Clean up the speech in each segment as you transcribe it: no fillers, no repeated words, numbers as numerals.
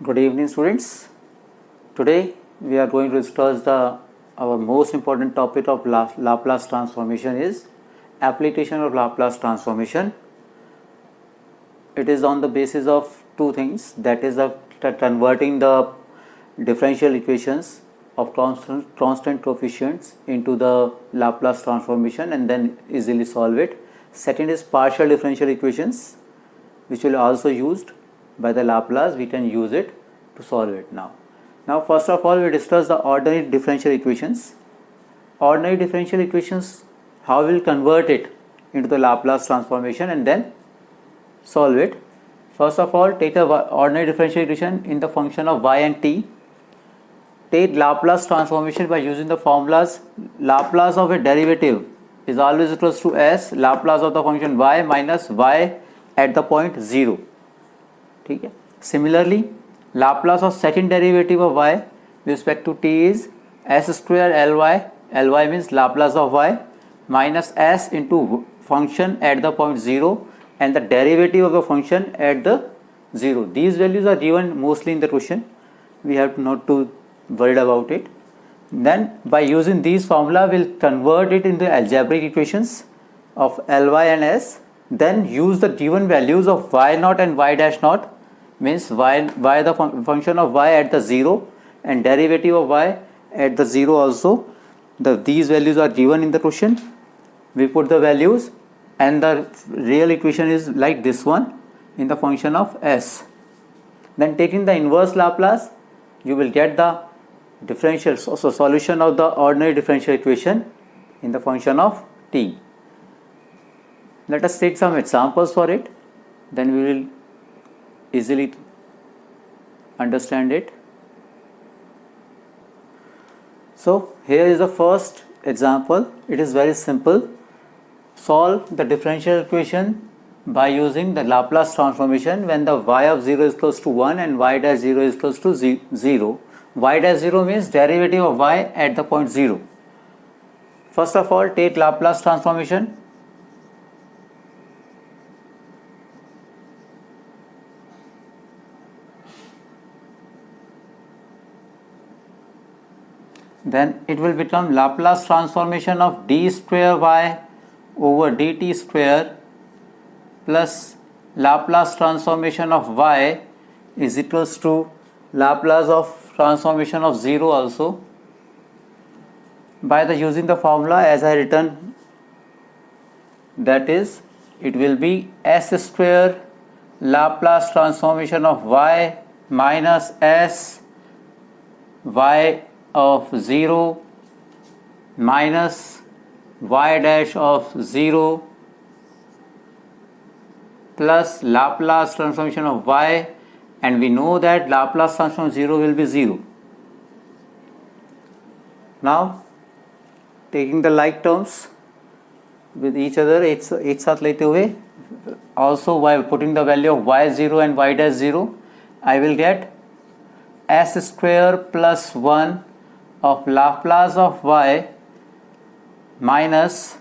Good evening, students. Today we are going to discuss our most important topic of Laplace transformation is application of Laplace transformation. It is on the basis of two things, that is converting the differential equations of constant coefficients into the Laplace transformation and then easily solve it. Second is partial differential equations, which will also used by the Laplace. We can use it to solve it now. Now first of all we discuss the ordinary differential equations. Ordinary differential equations, how we will convert it into the Laplace transformation and then solve it. First of all, take the ordinary differential equation in the function of y and t. Take Laplace transformation by using the formulas. Laplace of a derivative is always equals to s Laplace of the function y minus y at the point 0. ठीक है. Similarly, Laplace of second derivative of y with respect to t is s square ly. Ly means Laplace of y minus s into function at the point 0 and the derivative of the function at the 0. These values are given mostly in the question. We have not to worried about it. Then by using these formula, we'll convert it into algebraic equations of ly and s. Then use the given values of y naught and y dash naught, means y the function of y at the 0 and derivative of y at the 0 also. These values are given in the question. We put the values and the real equation is like this one in the function of s. Then taking the inverse Laplace, you will get the differential solution of the ordinary differential equation in the function of t. Let us take some examples for it, then we will easily understand it. So here is the first example. It is very simple. Solve the differential equation by using the Laplace transformation when the y of 0 is close to 1 and y dash 0 is close to 0. Y dash 0 means derivative of y at the point 0. First of all, take Laplace transformation. Then it will become Laplace transformation of d square y over dt square plus Laplace transformation of y is equals to Laplace of transformation of 0 also. By using the formula as I written, that is, it will be s square Laplace transformation of y minus s y of 0 minus y dash of 0 plus Laplace transformation of y, and we know that Laplace transform of 0 will be 0. Now taking the like terms with each other एक साथ लेते हुए, also by putting the value of y0 and y dash 0, I will get s square plus 1 of Laplace of y minus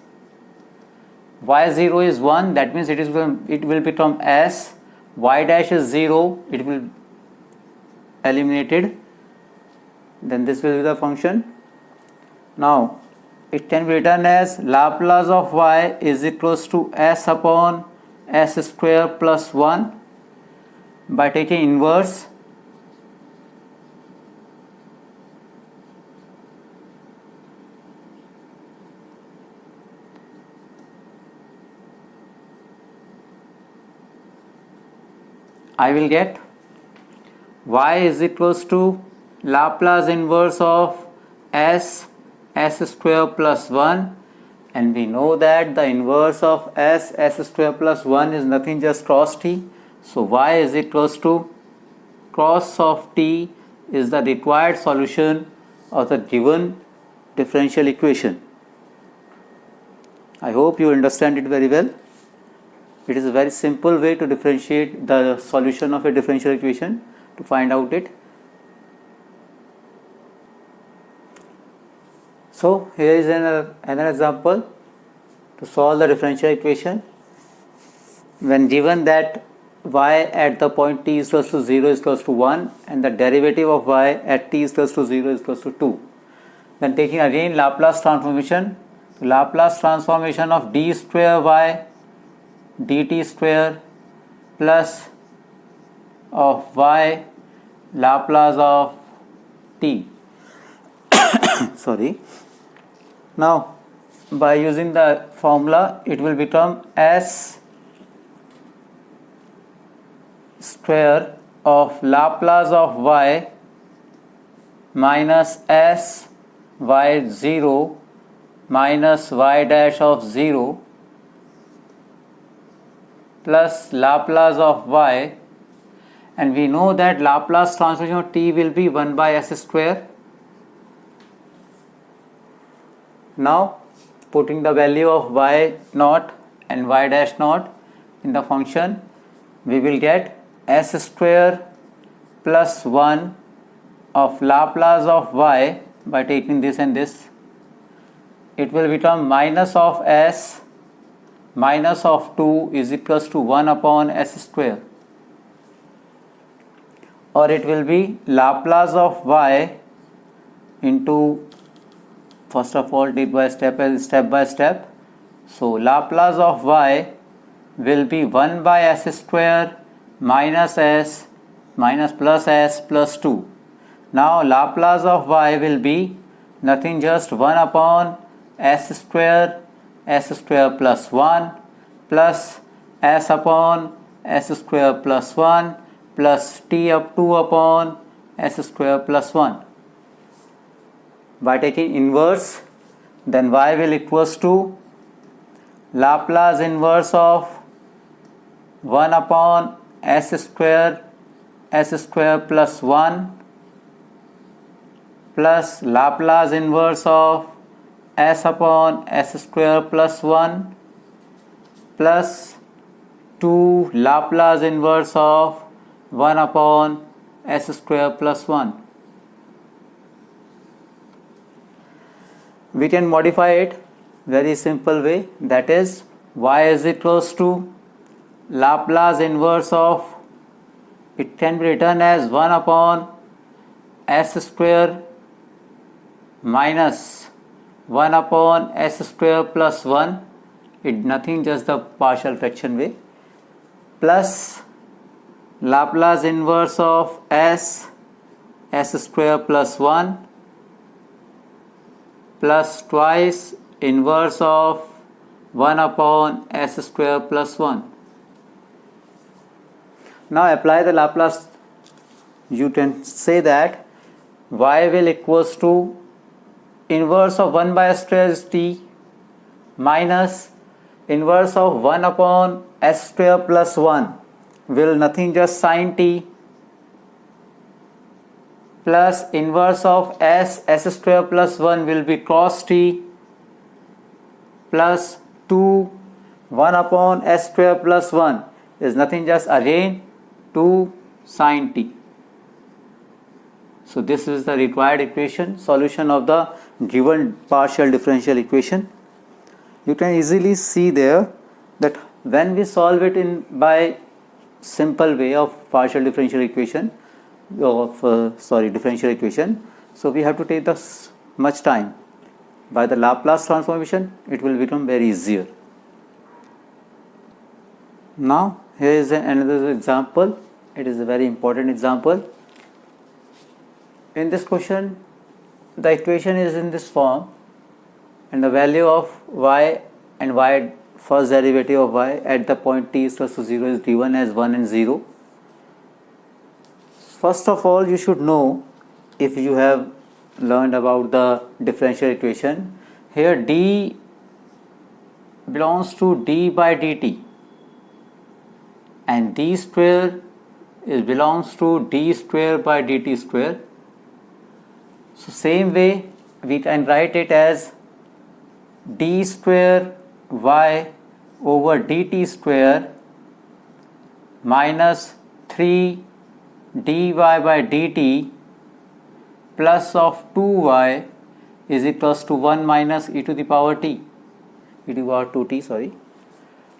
y0 is 1, that means it will become s, y dash is 0, it will eliminated, then this will be the function. Now it can be written as Laplace of y is equals to s upon s square plus 1. By taking inverse, I will get y is equals to Laplace inverse of s square plus 1, and we know that the inverse of s square plus 1 is nothing just cos t. So y is equals to cos of t is the required solution of the given differential equation. I hope you understand it very well. It is a very simple way to differentiate the solution of a differential equation to find out it. So here is another example to solve the differential equation. When given that y at the point t is equals to 0 is equals to 1 and the derivative of y at t is equals to 0 is equals to 2. Then taking again Laplace transformation, Laplace transformation of d square y dt square plus of y Laplace of t. Sorry. Now by using the formula it will become s square of Laplace of y minus s y0 minus y dash of 0 plus Laplace of y, and we know that Laplace transformation of t will be 1 by s square. Now putting the value of y naught and y dash naught in the function, we will get s square plus 1 of Laplace of y by taking this and this. It will become minus of s minus of 2 is equals to 1 upon s square, or it will be Laplace of y into, first of all did by step by step. So Laplace of y will be 1 by s square minus s minus plus s plus 2. Now Laplace of y will be nothing just 1 upon s square plus 1 plus s upon s square plus 1 plus t up 2 upon s square plus 1. By taking inverse, then y will equals to Laplace inverse of 1 upon s square plus 1 plus Laplace inverse of s upon s square plus 1 plus 2 Laplace inverse of 1 upon s square plus 1. We can modify it very simple way, that is y is equals to Laplace inverse of, it can be written as 1 upon s square minus 1 upon s square plus 1, it nothing just the partial fraction way, plus Laplace inverse of s square plus 1 plus twice inverse of 1 upon s square plus 1. Now apply the Laplace. You can say that y will equals to inverse of 1 by s square is t minus inverse of 1 upon s square plus 1 will nothing just sin t plus inverse of s square plus 1 will be cos t plus 2 1 upon s square plus 1 is nothing just again 2 sin t. So this is the required equation, solution of the given partial differential equation. You can easily see there that when we solve it in by simple way of partial differential equation differential equation, so we have to take this much time. By the Laplace transformation it will become very easier. Now here is another example. It is a very important example. In this question the equation is in this form and the value of y and y first derivative of y at the point t is equals to 0 is given as 1 and 0. First of all, you should know, if you have learned about the differential equation, here d belongs to d by dt and d square belongs to d square by dt square. So same way we can write it as d square y over dt square minus 3 dy by dt plus of 2y is equals to 1 minus e to the power 2t.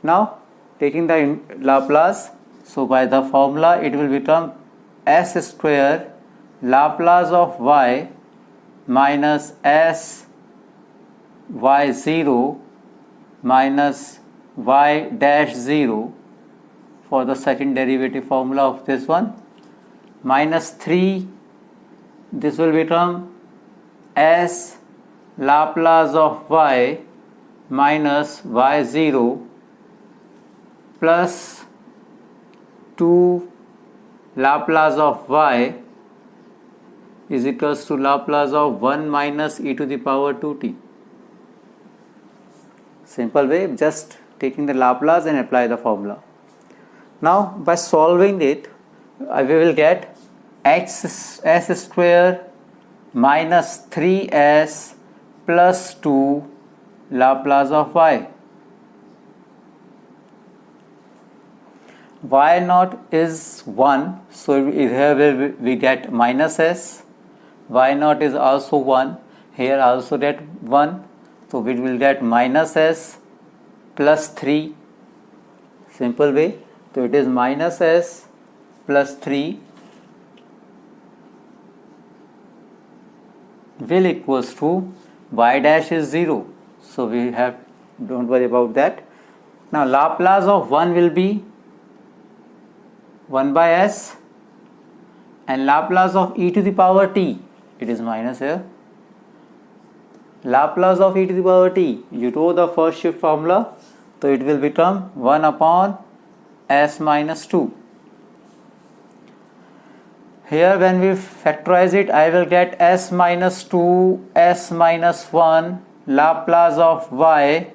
Now taking the Laplace, So by the formula it will become s square Laplace of y minus s y0 minus y dash 0 for the second derivative formula of this one, minus 3, this will become s Laplace of y minus y0 plus 2 Laplace of y is equals to Laplace of 1 minus e to the power 2t. Simple way, just taking the Laplace and apply the formula. Now by solving it, we will get s square minus 3s plus 2 Laplace of y. Y naught is 1, so here we get minus s. Y naught is also 1, here also get 1, so we will get minus s plus 3. Simple way, so it is minus s plus 3 will equals to y dash is 0, so we have, don't worry about that. Now Laplace of 1 will be 1 by s, and Laplace of e to the power t, it is minus here, Laplace of e to the power t, you know the first shift formula, so it will become 1 upon s minus 2. Here when we factorize it, I will get s minus 2, s minus 1, Laplace of y,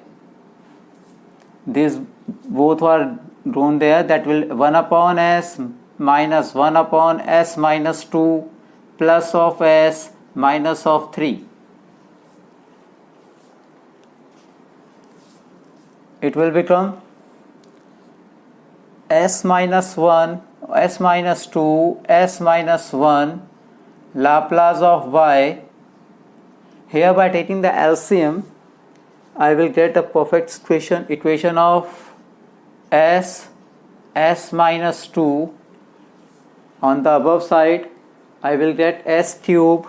these both are drawn there, that will 1 upon s minus 1 upon s minus 2 plus of s minus of 3. It will become s minus 1, s minus 2, s minus 1, Laplace of y. Here by taking the LCM, I will get a perfect equation of s minus 2. On the above side, I will get s cube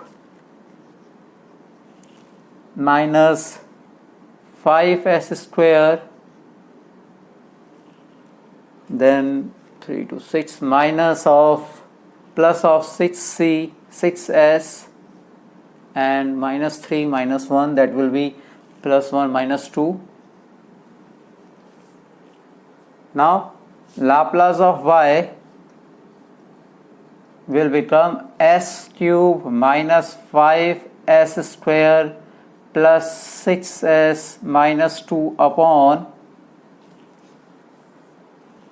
minus 5s square, then 3 to 6 minus of plus of 6c, 6s, and minus 3 minus 1, that will be plus 1 minus 2. Now Laplace of y will become s cube minus 5s square plus 6s minus 2 upon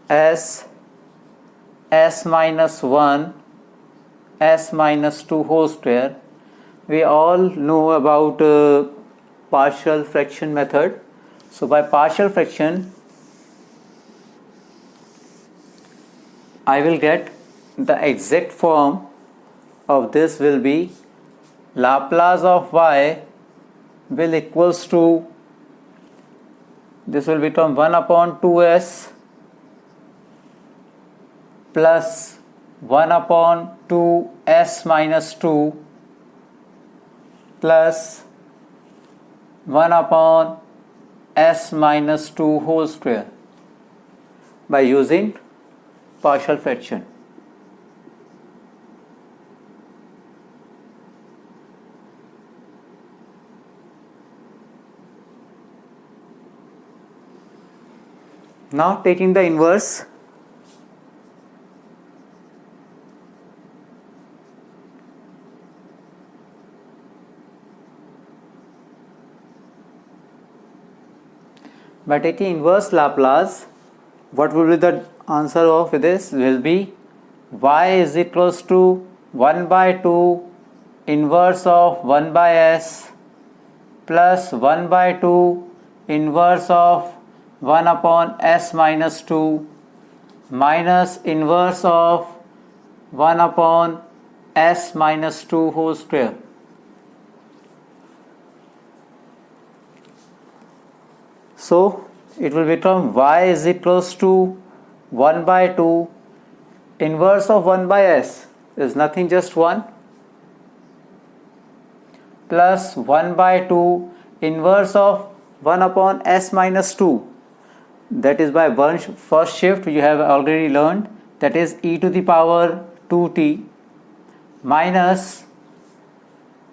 s minus 1, s minus 2 whole square. We all know about partial fraction method. So by partial fraction, I will get the exact form of this will be Laplace of y will equals to, this will become 1 upon 2s plus 1 upon 2s minus 2 plus 1 upon s minus 2 whole square by using partial fraction. Now taking the inverse, by taking inverse Laplace, what will be the answer of this will be y is equals to 1 by 2 inverse of 1 by s plus 1 by 2 inverse of 1 upon s minus 2 minus inverse of 1 upon s minus 2 whole square. So it will become y is equals to 1 by 2 inverse of 1 by s is nothing, just 1, plus 1 by 2 inverse of 1 upon s minus 2, that is by first shift you have already learned, that is e to the power 2t, minus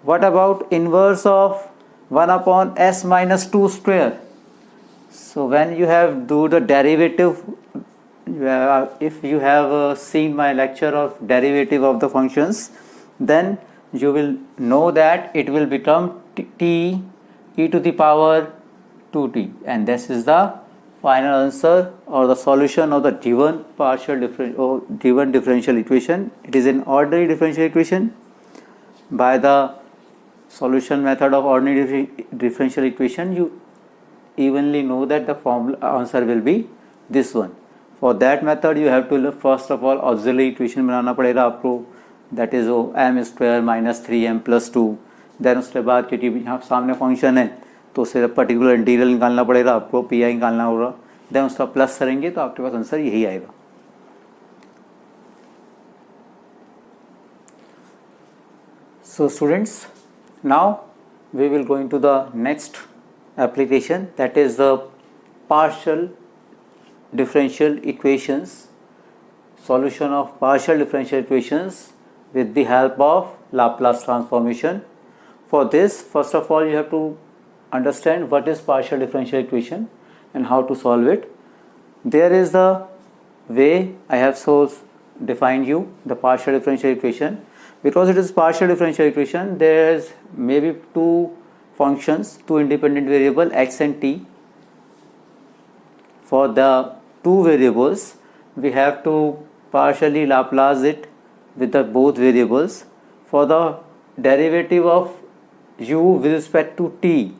what about inverse of 1 upon s minus 2 square. So when you have do the derivative, if you have seen my lecture of derivative of the functions, then you will know that it will become t e to the power 2t, and this is the final answer or the solution of the given given differential equation. It is an ordinary differential equation. By the solution method of ordinary differential equation, you evenly know that the formula answer will be this one. For that method you have to first of all auxiliary equation बनाना पड़ेगा आपको, that is m square minus 3m plus 2. Then उसके बाद क्योंकि यहाँ सामने function है तो उसे पर्टिकुलर इंटीग्रल निकालना पड़ेगा आपको, पी आई निकालना होगा, देन उसका प्लस करेंगे तो आपके पास आंसर यही आएगा. So students, now we will go into the next application, that is the partial differential equations, solution of partial differential equations with the help of Laplace transformation. For this, first of all you have to understand what is partial differential equation and how to solve it. There is the way I have so defined you the partial differential equation. Because it is partial differential equation, there is maybe two functions, two independent variables x and t. For the two variables, we have to partially Laplace it with the both variables. For the derivative of u with respect to t,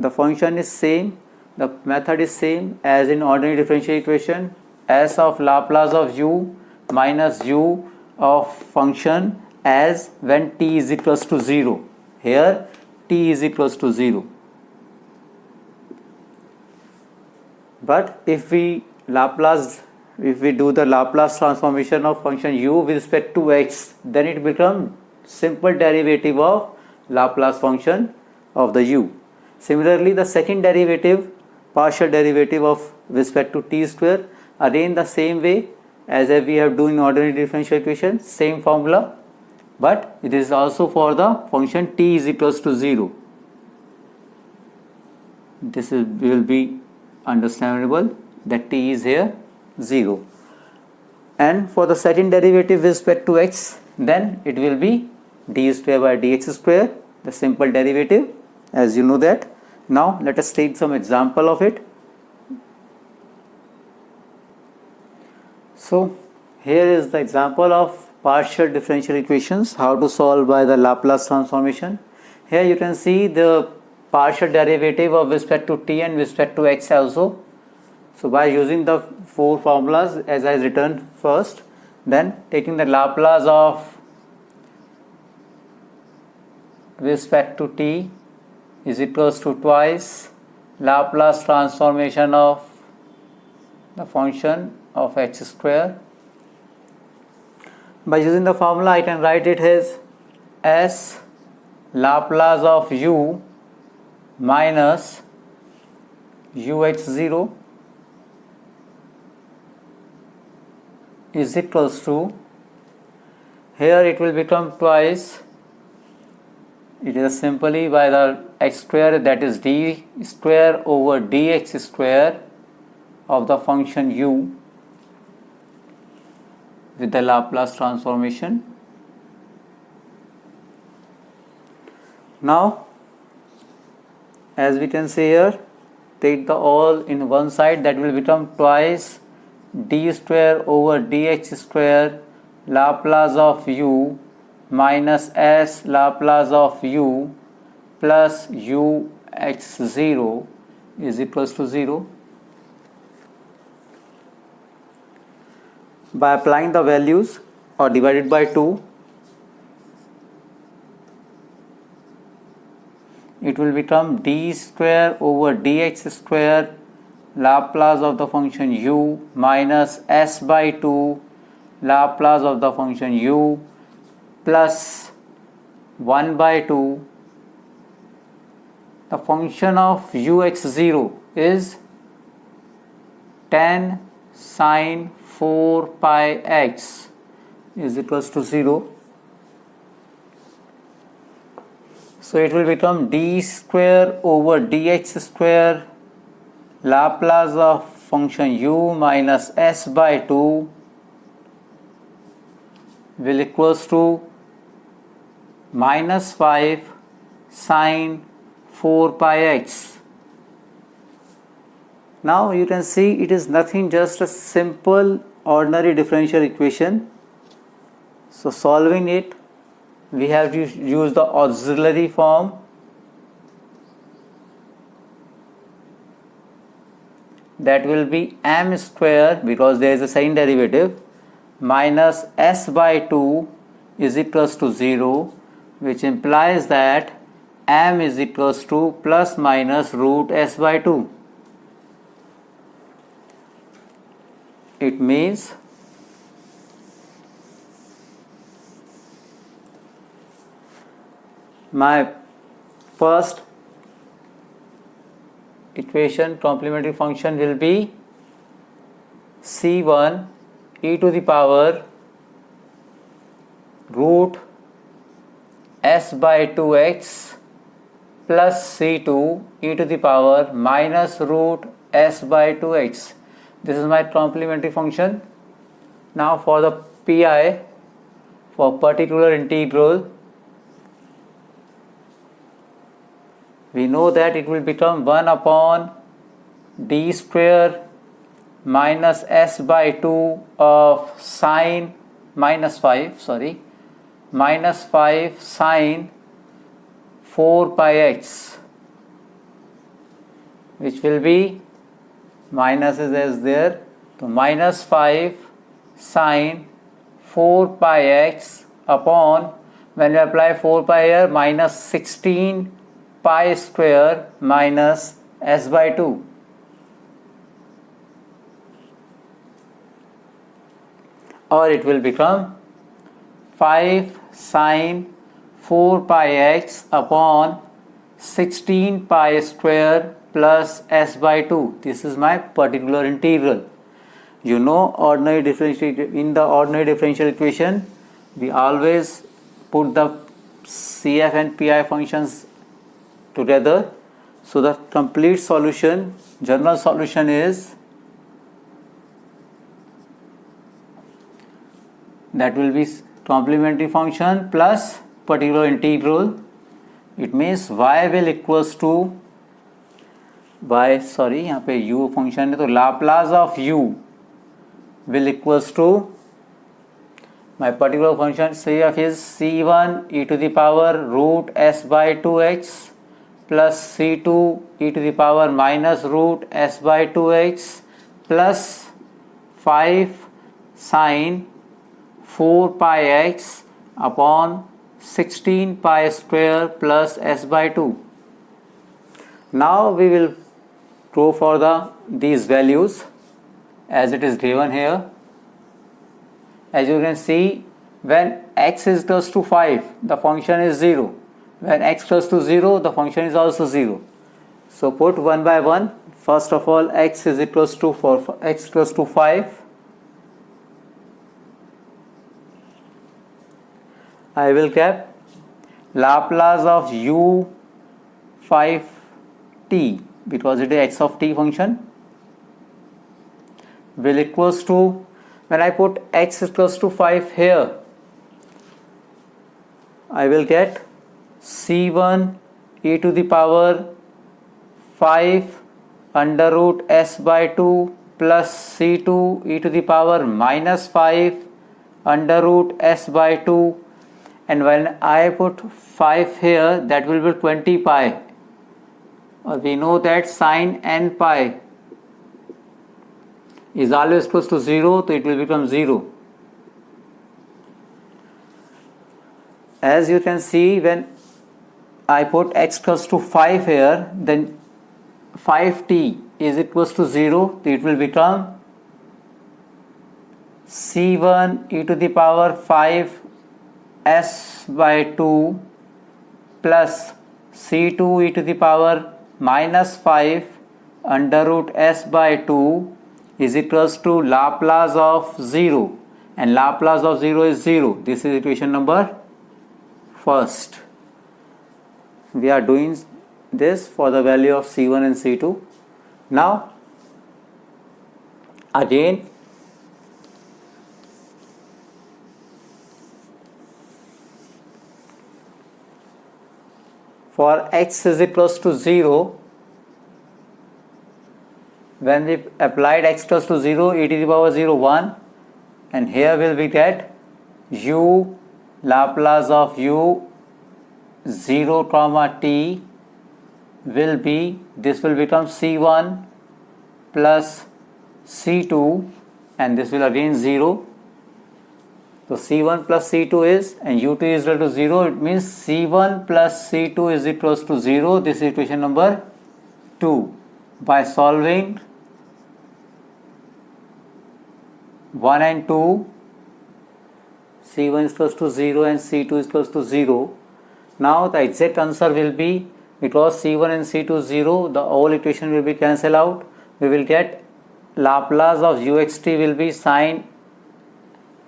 the function is same, the method is same as in ordinary differential equation, s of Laplace of u minus u of function as when t is equals to 0. Here t is equals to 0. But if we do the Laplace transformation of function u with respect to x, then it becomes simple derivative of Laplace function of the u. Similarly, the second derivative, partial derivative of respect to t square, again the same way as if we have done in ordinary differential equation, same formula, but it is also for the function t is equals to 0. Will be understandable that t is here 0. And for the second derivative with respect to x, then it will be d square by dx square, the simple derivative, as you know that. Now let us take some example of it. So here is the example of partial differential equations, how to solve by the Laplace transformation. Here you can see the partial derivative of respect to t and respect to x also. So by using the four formulas as I written first, then taking the Laplace of respect to t is equals to twice Laplace transformation of the function of x square. By using the formula I can write it as s Laplace of u minus ux0 is equals to, here it will become twice, it is simply by the x square, that is d square over dx square of the function u with the Laplace transformation. Now as we can see here, take the all in one side, that will become twice d square over dx square Laplace of u minus s Laplace of u plus ux0 is equals to 0. By applying the values or divided by 2, it will become d square over dx square Laplace of the function u minus s by 2 Laplace of the function u plus 1 by 2. The function of ux0 is tan sine 4 pi x is equals to 0. So it will become d square over dx square Laplace of function u minus s by 2 will equals to minus 5 sine 4 pi x. Now you can see it is nothing, just a simple ordinary differential equation. So solving it, we have to use the auxiliary form. That will be m square, because there is a sign derivative, minus s by 2 is equals to 0, which implies that m is equals to plus minus root s by 2. It means my first equation complementary function will be c1 e to the power root s by 2x plus c2 e to the power minus root s by 2x. This is my complementary function. Now for the pi, for particular integral, we know that it will become 1 upon d square minus s by 2 of sine minus 5 sine 4 pi x, which will be minus is as there, so minus 5 sine 4 pi x upon, when we apply 4 pi here, minus 16 pi square minus s by 2. Or it will become 5 sine 4 pi x upon 16 pi square plus s by 2. This is my particular integral. You know, in the ordinary differential equation, we always put the CF and PI functions together. So the complete solution, general solution is, that will be complementary function plus particular integral. It means y will equals to यहाँ पे u function है, तो Laplace of u will equals to my particular function CF is c1 e to the power root s by 2x plus c2 e to the power minus root s by 2x plus 5 sine 4 pi x upon 16 pi square plus s by 2. Now we will go for these values as it is given here. As you can see, when x is equals to 5, the function is 0. When x equals to 0, the function is also 0. So put one by one. First of all, x is equals to 4, x equals to 5. I will get Laplace of u 5t, because it is x of t function, will equals to, when I put x equals to 5 here, I will get c1 e to the power 5 under root s by 2 plus c2 e to the power minus 5 under root s by 2, and when I put 5 here, that will be 20 pi. We know that sine n pi is always equals to 0, so it will become 0. As you can see, when I put x equals to 5 here, then 5t is equals to 0, so it will become c1 e to the power 5 s by 2 plus c2 e to the power minus 5 under root s by 2 is equals to Laplace of 0, and Laplace of 0 is 0. This is equation number first. We are doing this for the value of c1 and c2. Now again for x is equals to 0, when we applied x equals to 0, e to the power 0, 1, and here will we get u Laplace of u 0 comma t will be, this will become c1 plus c2, and this will again 0. So c1 plus c2 is, and u2 is equal to 0, it means c1 plus c2 is equals to 0. This is equation number 2. By solving 1 and 2, c1 is equals to 0 and c2 is equals to 0. Now the exact answer will be, because c1 and c2 is 0, the whole equation will be cancelled out. We will get Laplace of uxt will be sine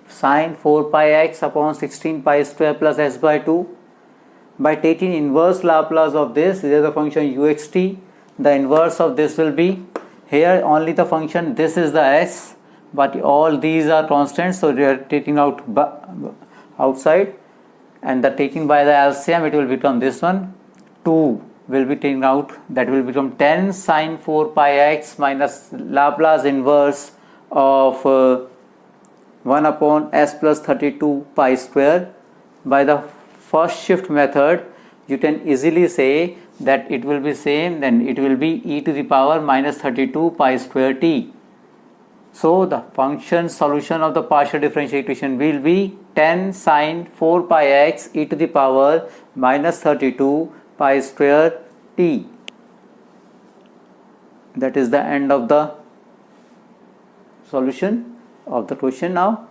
4 pi x upon 16 pi square plus s by 2. By taking inverse Laplace of this, is the function uxt. The inverse of this will be, here only the function, this is the s, but all these are constants, so they are taking out outside, and the taking by the LCM, it will become this one, 2 will be taken out, that will become 10 sine 4 pi x minus Laplace inverse of 1 upon s plus 32 pi square. By the first shift method, you can easily say that it will be same, then it will be e to the power minus 32 pi square t. So the function solution of the partial differential equation will be 10 sine 4 pi x e to the power minus 32 pi square t. That is the end of the solution of the question now.